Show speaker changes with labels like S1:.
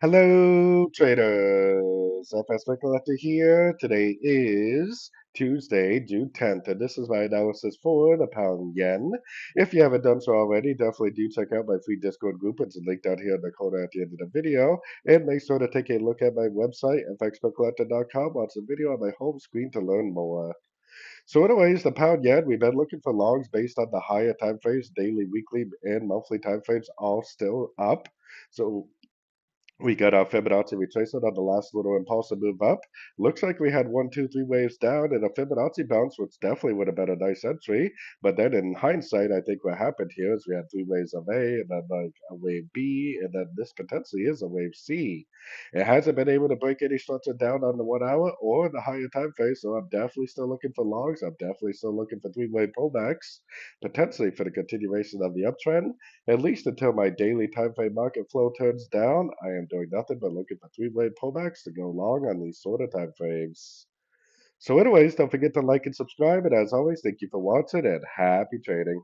S1: Hello, traders. FX Pip Collector here. Today is Tuesday, June 10th, and this is my analysis for the pound yen. If you haven't done so already, definitely do check out my free Discord group. It's linked down here in the corner at the end of the video. And make sure to take a look at my website, fxpipcollector.com. Watch the video on my home screen to learn more. So anyways, the pound yen, we've been looking for longs based on the higher time frames, daily, weekly, and monthly time frames all still up. So we got our Fibonacci retracement on the last little impulsive move up. Looks like we had one, two, three waves down and a Fibonacci bounce, which definitely would have been a nice entry. But then in hindsight, I think what happened here is we had three waves of A and then like a wave B, and then this potentially is a wave C. It hasn't been able to break any structure down on the 1 hour or the higher time phase, so I'm definitely still looking for longs. I'm definitely still looking for three-way pullbacks, potentially for the continuation of the uptrend. At least until my daily time frame market flow turns down, I am doing nothing but looking for three-way pullbacks to go long on these sort of time frames. So anyways, don't forget to like and subscribe, and as always, thank you for watching and happy trading.